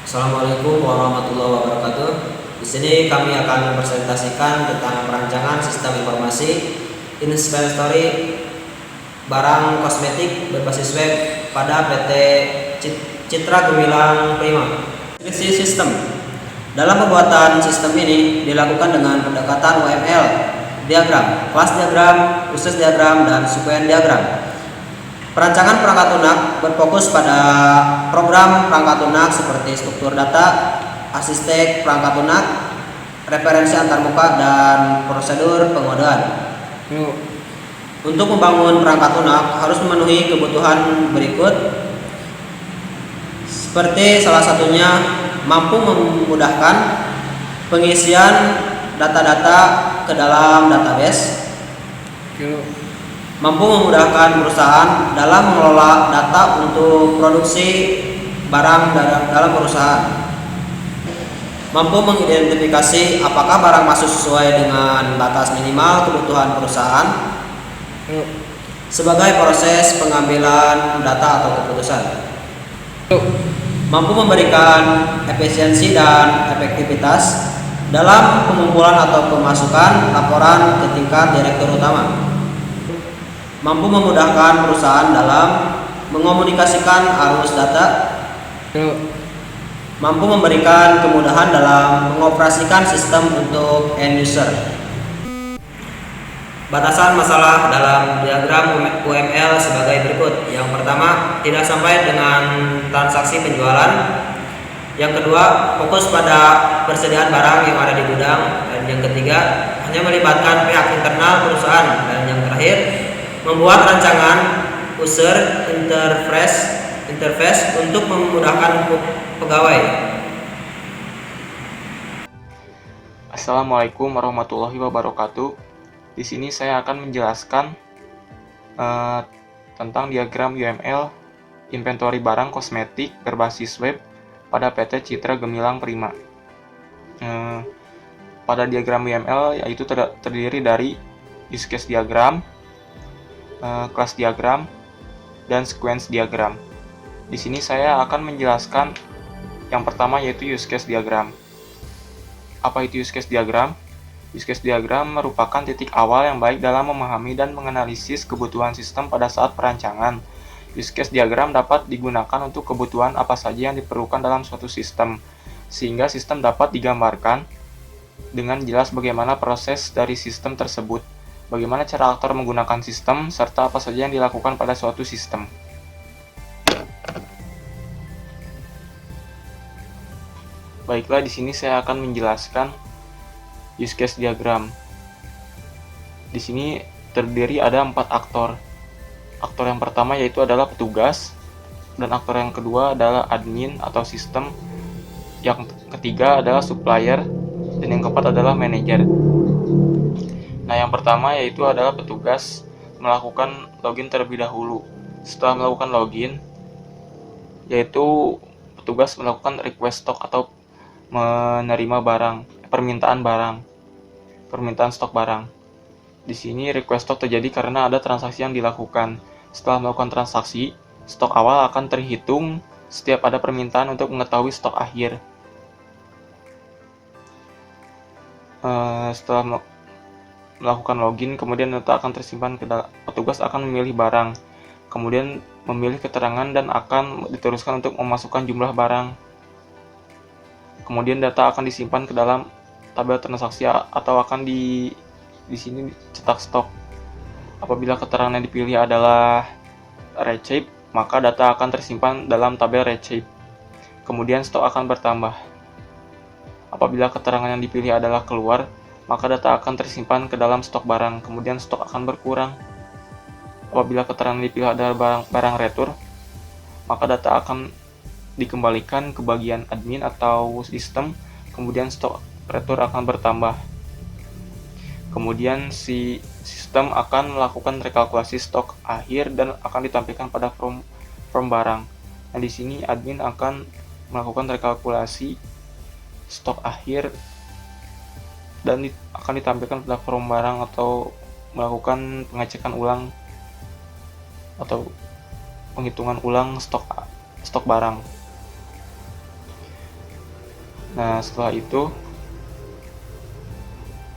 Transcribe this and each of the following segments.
Assalamualaikum warahmatullahi wabarakatuh. Di sini kami akan mempresentasikan tentang perancangan sistem informasi inventory barang kosmetik berbasis web pada PT Citra Gemilang Prima. Deskripsi sistem. Dalam pembuatan sistem ini dilakukan dengan pendekatan UML, diagram, kelas diagram, khusus diagram, dan sequence diagram. Perancangan perangkat lunak berfokus pada program perangkat lunak seperti struktur data, asistek perangkat lunak, referensi antarmuka, dan prosedur pengodean. Untuk membangun perangkat lunak harus memenuhi kebutuhan berikut, seperti salah satunya mampu memudahkan pengisian data-data ke dalam database, mampu memudahkan perusahaan dalam mengelola data untuk produksi barang dalam perusahaan, mampu mengidentifikasi apakah barang masuk sesuai dengan batas minimal kebutuhan perusahaan sebagai proses pengambilan data atau keputusan, mampu memberikan efisiensi dan efektivitas dalam pengumpulan atau pemasukan laporan ke tingkat direktur utama, mampu memudahkan perusahaan dalam mengomunikasikan arus data, mampu memberikan kemudahan dalam mengoperasikan sistem untuk end user. Batasan masalah dalam diagram UML sebagai berikut. Yang pertama, tidak sampai dengan transaksi penjualan. Yang kedua, fokus pada persediaan barang yang ada di gudang. Dan yang ketiga, hanya melibatkan pihak internal perusahaan. Dan yang terakhir, membuat rancangan user interface untuk memudahkan pegawai. Assalamualaikum warahmatullahi wabarakatuh. Di sini saya akan menjelaskan tentang diagram UML inventory barang kosmetik berbasis web pada PT Citra Gemilang Prima. Pada diagram UML yaitu terdiri dari use case diagram, kelas diagram, dan sequence diagram. Di sini saya akan menjelaskan yang pertama yaitu use case diagram. Apa itu use case diagram? Use case diagram merupakan titik awal yang baik dalam memahami dan menganalisis kebutuhan sistem pada saat perancangan. Use case diagram dapat digunakan untuk kebutuhan apa saja yang diperlukan dalam suatu sistem, sehingga sistem dapat digambarkan dengan jelas bagaimana proses dari sistem tersebut, bagaimana cara aktor menggunakan sistem, serta apa saja yang dilakukan pada suatu sistem. Baiklah, di sini saya akan menjelaskan use case diagram. Di sini terdiri ada 4 aktor. Aktor yang pertama yaitu adalah petugas, dan aktor yang kedua adalah admin atau sistem, yang ketiga adalah supplier, dan yang keempat adalah manajer. Nah, yang pertama yaitu adalah petugas melakukan login terlebih dahulu. Setelah melakukan login, yaitu petugas melakukan request stock atau menerima permintaan stok barang. Di sini request stock terjadi karena ada transaksi yang dilakukan. Setelah melakukan transaksi, stok awal akan terhitung setiap ada permintaan untuk mengetahui stok akhir. Setelah melakukan login, kemudian data akan tersimpan ke dalam. Petugas akan memilih barang, kemudian memilih keterangan dan akan diteruskan untuk memasukkan jumlah barang. Kemudian data akan disimpan ke dalam tabel transaksi atau akan di sini cetak stok. Apabila keterangan yang dipilih adalah receipt, maka data akan tersimpan dalam tabel receipt. Kemudian stok akan bertambah. Apabila keterangan yang dipilih adalah keluar, maka data akan tersimpan ke dalam stok barang. Kemudian stok akan berkurang. Apabila keterangan yang dipilih adalah barang retur, maka data akan dikembalikan ke bagian admin atau sistem, kemudian stok retur akan bertambah. Kemudian si sistem akan melakukan rekalkulasi stok akhir dan akan ditampilkan pada form barang. Nah, di sini admin akan melakukan rekalkulasi stok akhir dan akan ditampilkan pada form barang atau melakukan pengecekan ulang atau penghitungan ulang stok barang. Nah, setelah itu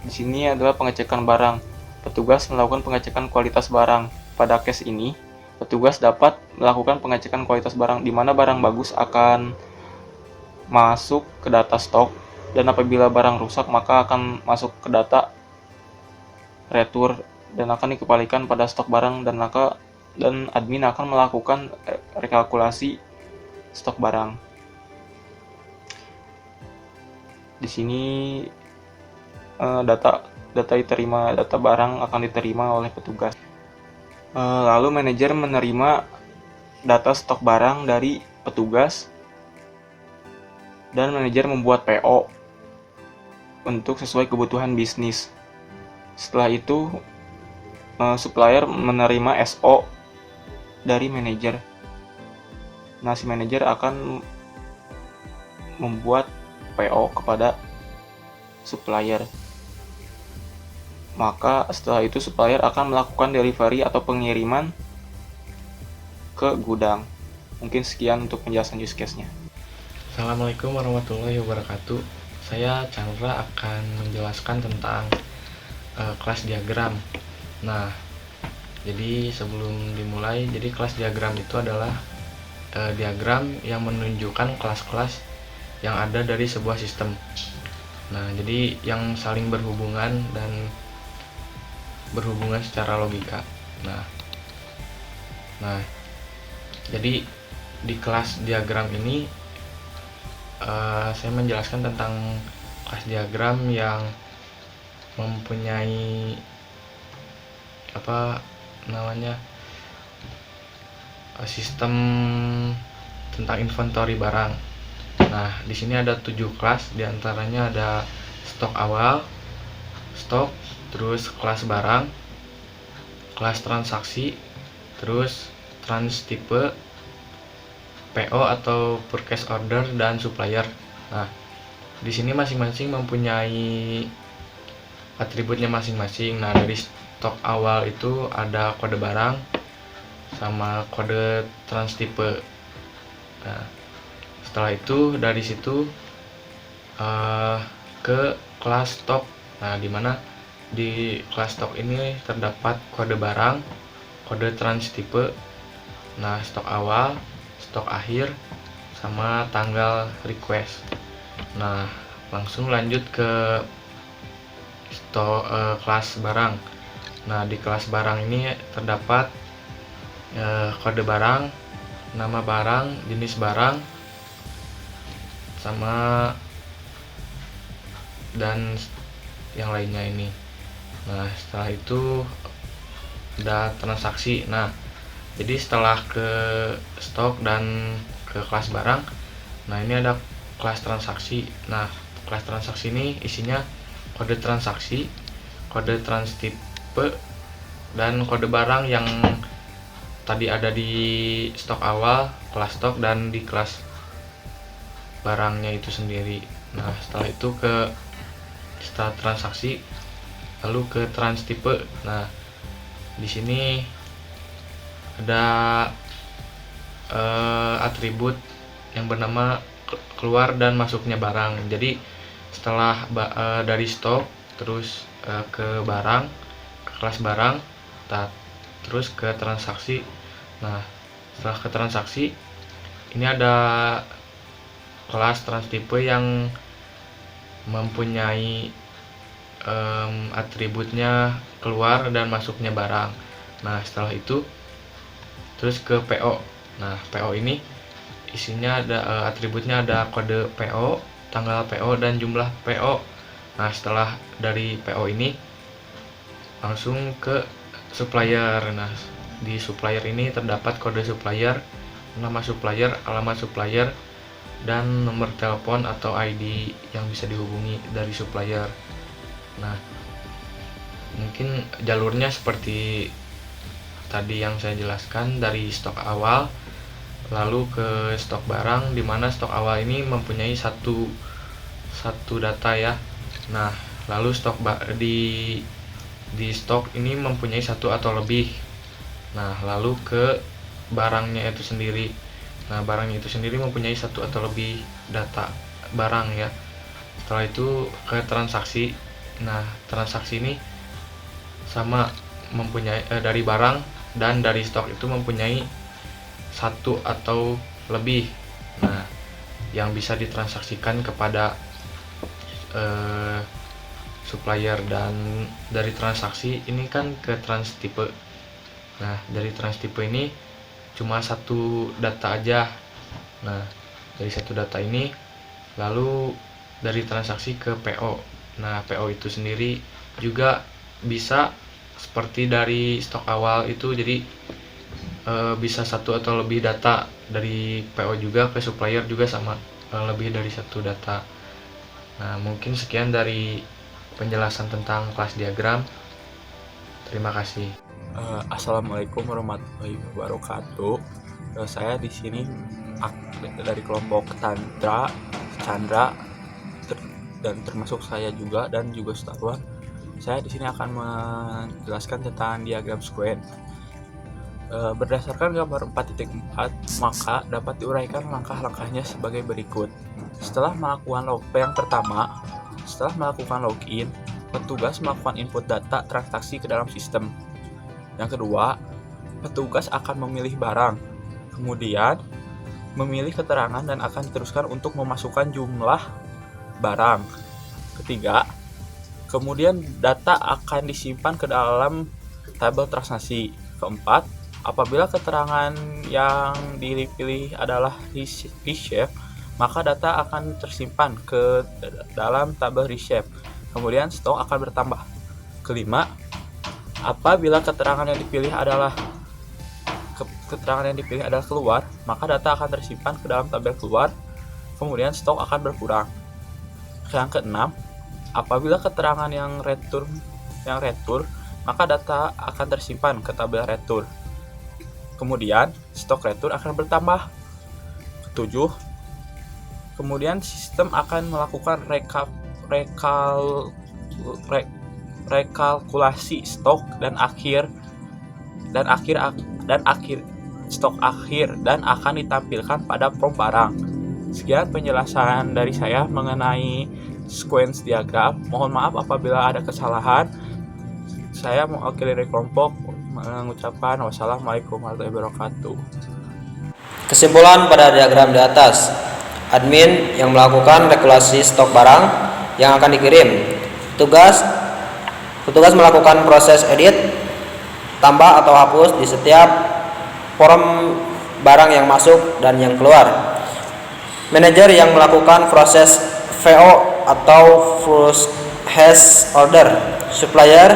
di sini adalah pengecekan barang. Petugas melakukan pengecekan kualitas barang. Pada case ini, petugas dapat melakukan pengecekan kualitas barang di mana barang bagus akan masuk ke data stok, dan apabila barang rusak maka akan masuk ke data retur dan akan dikembalikan pada stok barang, dan admin akan melakukan rekalkulasi stok barang. Di sini data barang akan diterima oleh petugas. Lalu manajer menerima data stok barang dari petugas, dan manajer membuat PO untuk sesuai kebutuhan bisnis. Setelah itu supplier menerima SO dari manajer. Nah, si manajer akan membuat PO kepada supplier. Maka setelah itu supplier akan melakukan delivery atau pengiriman ke gudang. Mungkin sekian untuk penjelasan use case-nya. Assalamualaikum warahmatullahi wabarakatuh. Saya Chandra akan menjelaskan tentang kelas diagram. Nah, jadi sebelum dimulai, jadi kelas diagram itu adalah diagram yang menunjukkan kelas-kelas yang ada dari sebuah sistem. Nah, jadi yang saling berhubungan dan berhubungan secara logika. Nah, jadi di kelas diagram ini saya menjelaskan tentang kelas diagram yang mempunyai sistem tentang inventory barang. Nah, di sini ada 7 kelas, diantaranya ada stok awal, stok, terus kelas barang, kelas transaksi, terus trans tipe, PO atau purchase order, dan supplier. Nah, di sini masing-masing mempunyai atributnya masing-masing. Nah, dari stok awal itu ada kode barang sama kode trans tipe. Nah, setelah itu dari situ ke kelas stok. Nah, dimana di kelas stok ini terdapat kode barang, kode trans tipe, nah stok awal, stok akhir, sama tanggal request. Nah, langsung lanjut ke kelas barang. Nah, di kelas barang ini terdapat kode barang, nama barang, jenis barang, sama dan yang lainnya ini. Nah, setelah itu ada transaksi. Nah, jadi setelah ke stok dan ke kelas barang, nah ini ada kelas transaksi. Nah, kelas transaksi ini isinya kode transaksi, kode trans tipe, dan kode barang yang tadi ada di stok awal, kelas stok, dan di kelas barangnya itu sendiri. Nah, setelah itu setelah transaksi lalu ke trans tipe. Nah, di sini ada atribut yang bernama keluar dan masuknya barang. Jadi setelah dari stok terus ke barang, ke kelas barang, terus ke transaksi. Nah, setelah ke transaksi ini ada kelas trans tipe yang mempunyai atributnya keluar dan masuknya barang. Nah, setelah itu terus ke PO. Nah, PO ini isinya ada atributnya ada kode PO, tanggal PO, dan jumlah PO. Nah, setelah dari PO ini langsung ke supplier. Nah, di supplier ini terdapat kode supplier, nama supplier, alamat supplier, dan nomor telepon atau ID yang bisa dihubungi dari supplier. Nah, mungkin jalurnya seperti tadi yang saya jelaskan, dari stok awal lalu ke stok barang, di mana stok awal ini mempunyai satu data ya. Nah, lalu di stok ini mempunyai satu atau lebih. Nah, lalu ke barangnya itu sendiri. Nah, barangnya itu sendiri mempunyai satu atau lebih data barang ya. setelah itu ke transaksi. Nah, transaksi ini sama mempunyai dari barang dan dari stok itu mempunyai satu atau lebih. Nah, yang bisa ditransaksikan kepada supplier, dan dari transaksi ini kan ke trans tipe. Nah, dari trans tipe ini cuma satu data aja. Nah, dari satu data ini lalu dari transaksi ke PO. Nah, PO itu sendiri juga bisa seperti dari stok awal itu, jadi bisa satu atau lebih data dari PO juga ke supplier juga sama, lebih dari satu data. Nah, mungkin sekian dari penjelasan tentang kelas diagram. Terima kasih. Assalamualaikum warahmatullahi wabarakatuh. Saya di sini dari kelompok Chandra, dan termasuk saya juga dan juga Setaruan. Saya di sini akan menjelaskan tentang diagram square. Berdasarkan gambar 4.4, maka dapat diuraikan langkah-langkahnya sebagai berikut. Setelah melakukan login, petugas melakukan input data transaksi ke dalam sistem. Yang kedua, petugas akan memilih barang, kemudian memilih keterangan dan akan diteruskan untuk memasukkan jumlah barang. Ketiga, kemudian data akan disimpan ke dalam tabel transaksi. Keempat, apabila keterangan yang dipilih adalah reshape, maka data akan tersimpan ke dalam tabel reshape. Kemudian stok akan bertambah. Kelima, apabila keterangan yang dipilih adalah keluar, maka data akan tersimpan ke dalam tabel keluar. Kemudian stok akan berkurang. Yang keenam, apabila keterangan yang return, maka data akan tersimpan ke tabel return. Kemudian stok return akan bertambah. Ketujuh, kemudian sistem akan melakukan rekalkulasi stok dan stok akhir dan akan ditampilkan pada prompt barang. Sekian penjelasan dari saya mengenai sequence diagram. Mohon maaf apabila ada kesalahan. Saya mewakili dari kelompok mengucapkan wassalamualaikum warahmatullahi wabarakatuh. Kesimpulan pada diagram di atas, admin yang melakukan regulasi stok barang yang akan dikirim. Petugas melakukan proses edit, tambah atau hapus di setiap form barang yang masuk dan yang keluar. Manajer yang melakukan proses VO atau first has order. Supplier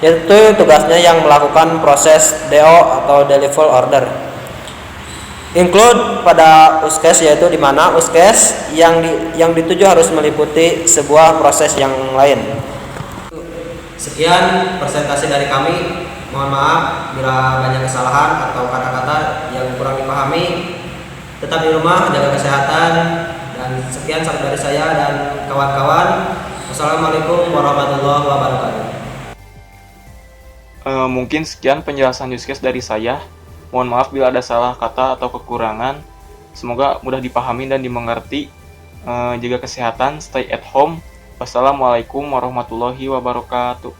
yaitu tugasnya yang melakukan proses DO atau deliver order. Include pada use case, yaitu di mana use case yang dituju harus meliputi sebuah proses yang lain. Sekian presentasi dari kami. Mohon maaf bila banyak kesalahan atau kata-kata yang kurang dipahami. Tetap di rumah, jaga kesehatan, dan sekian saran dari saya dan kawan-kawan. Wassalamualaikum warahmatullahi wabarakatuh. Mungkin sekian penjelasan use case dari saya. Mohon maaf bila ada salah kata atau kekurangan. Semoga mudah dipahami dan dimengerti. Jaga kesehatan, stay at home. Wassalamualaikum warahmatullahi wabarakatuh.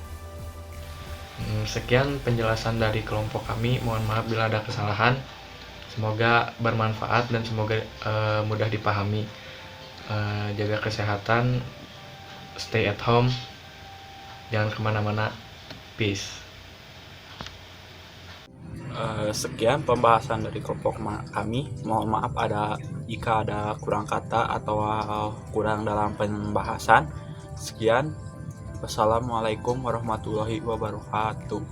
Sekian penjelasan dari kelompok kami. Mohon maaf bila ada kesalahan. Semoga bermanfaat dan semoga mudah dipahami. Jaga kesehatan, stay at home, jangan kemana-mana. Peace. Sekian pembahasan dari kelompok kami. Mohon maaf jika ada kurang kata atau kurang dalam pembahasan. Sekian. Wassalamualaikum warahmatullahi wabarakatuh.